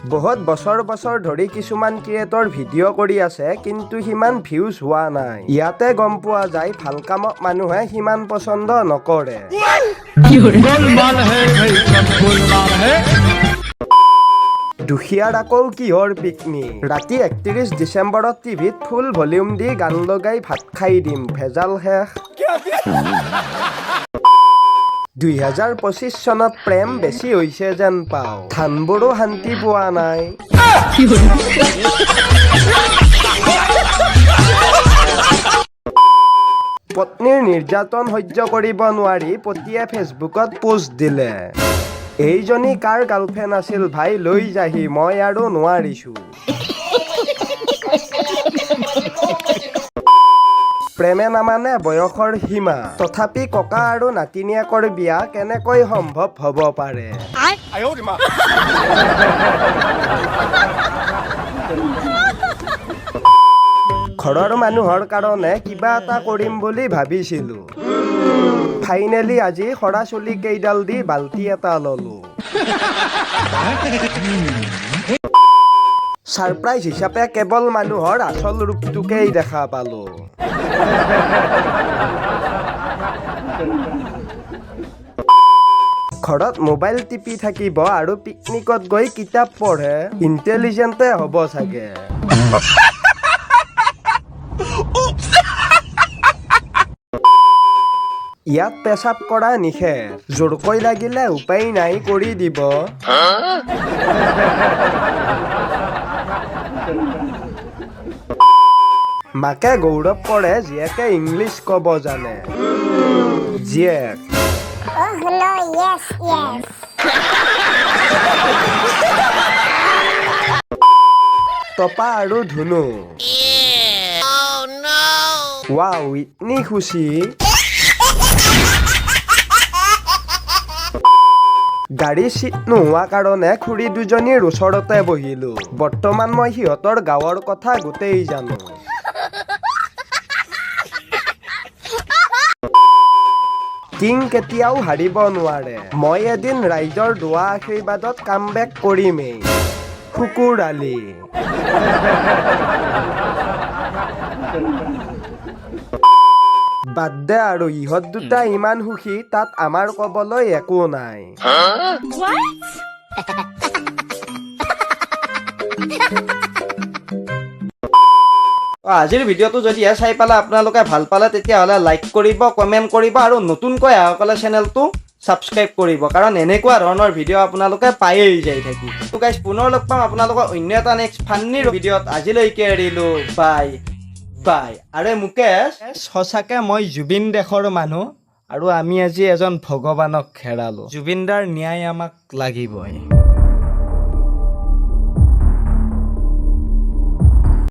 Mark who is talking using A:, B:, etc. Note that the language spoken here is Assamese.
A: বহুত বছৰ ধৰি কিছুমান ক্ৰিয়েটৰ ভিডিঅ' কৰি আছে কিন্তু সিমান ভিউজ হোৱা নাই। ইয়াতে গম পোৱা যায় ভাল কামক মানুহে সিমান পছন্দ নকৰে। দুখীয়াৰ আকৌ কিহৰ পিকনিক? ৰাতি 31 ডিচেম্বৰত টিভিত ফুল ভলিউম দি গান লগাই ভাত খাই দিম, ভেজাল শেষ। 2025 চনত প্ৰেম বেছি হৈছে যেন পাওঁ, ধানবোৰো শান্তি পোৱা নাই। পত্নীৰ নিৰ্যাতন সহ্য কৰিব নোৱাৰি পতিয়ে ফেচবুকত পোষ্ট দিলে। এইজনী কাৰ গাৰ্লফ্ৰেণ্ড আছিল ভাই, লৈ যাহি, মই আৰু নোৱাৰিছো। প্ৰেমে নামানে বয়সৰ সীমা, তথাপি ককা আৰু নাতিনীয়েকৰ বিয়া কেনেকৈ সম্ভৱ হ'ব পাৰে? ঘৰৰ মানুহৰ কাৰণে কিবা এটা কৰিম বুলি ভাবিছিলো, ফাইনেলি আজি সৰা চুলি কেইডাল দি বাল্টি এটা ললো। ছাৰপ্ৰাইজ হিচাপে কেৱল মানুহৰ আচল ৰূপটোকেই দেখা পালো। ঘৰত মোবাইল টিপি থাকিব আৰু পিকনিকত গৈ কিতাপ পঢ়ে, ইণ্টেলিজেণ্টে হ'ব চাগে। ইয়াত পেচাব কৰা নিষেধ, জোৰকৈ লাগিলে উপায় নাই কৰি দিব। মাকে গৌৰৱ কৰে জীয়েকে ইংলিছ ক'ব জানে। জীয়েক টপা আৰু ধুনু, ৱাও ইতনি খুচি। গাড়ীৰ চিট নোহোৱা কাৰণে খুৰী দুজনীৰ ওচৰতে বহিলো। বৰ্তমান মই সিহঁতৰ গাঁৱৰ কথা গোটেই জানো। কিং কেতিয়াও হাৰিব নোৱাৰে, মই এদিন ৰাইজৰ দোৱা আশীৰ্বাদত কামবেক কৰিমেই। শুকুৰ আলি। বাদ দে আৰু, ইহঁত দুটা ইমান সুখী, তাত আমাৰ ক'বলৈ একো নাই। আজিৰ ভিডিঅ'টো যদি চাই পালে আপোনালোকে ভাল পালে তেতিয়াহ'লে লাইক কৰিব, কমেণ্ট কৰিব আৰু নতুনকৈ অহাসকলে চেনেলটো ছাবস্ক্ৰাইব কৰিব, কাৰণ এনেকুৱা ধৰণৰ ভিডিঅ' আপোনালোকে পায়েই যাই থাকিব। তো গাইজ পুনৰ লগ পাম আপোনালোকৰ অন্য এটা নেক্সট ফান্নিৰ ভিডিঅ'ত। আজিলৈকে এৰিলো, বাই বাই। আৰে মুকেশ, সঁচাকে মই জুবিন দেশৰ মানুহ আৰু আমি আজি এজন ভগৱানক হেৰালো। জুবিনদাৰ ন্যায় আমাক লাগিবই।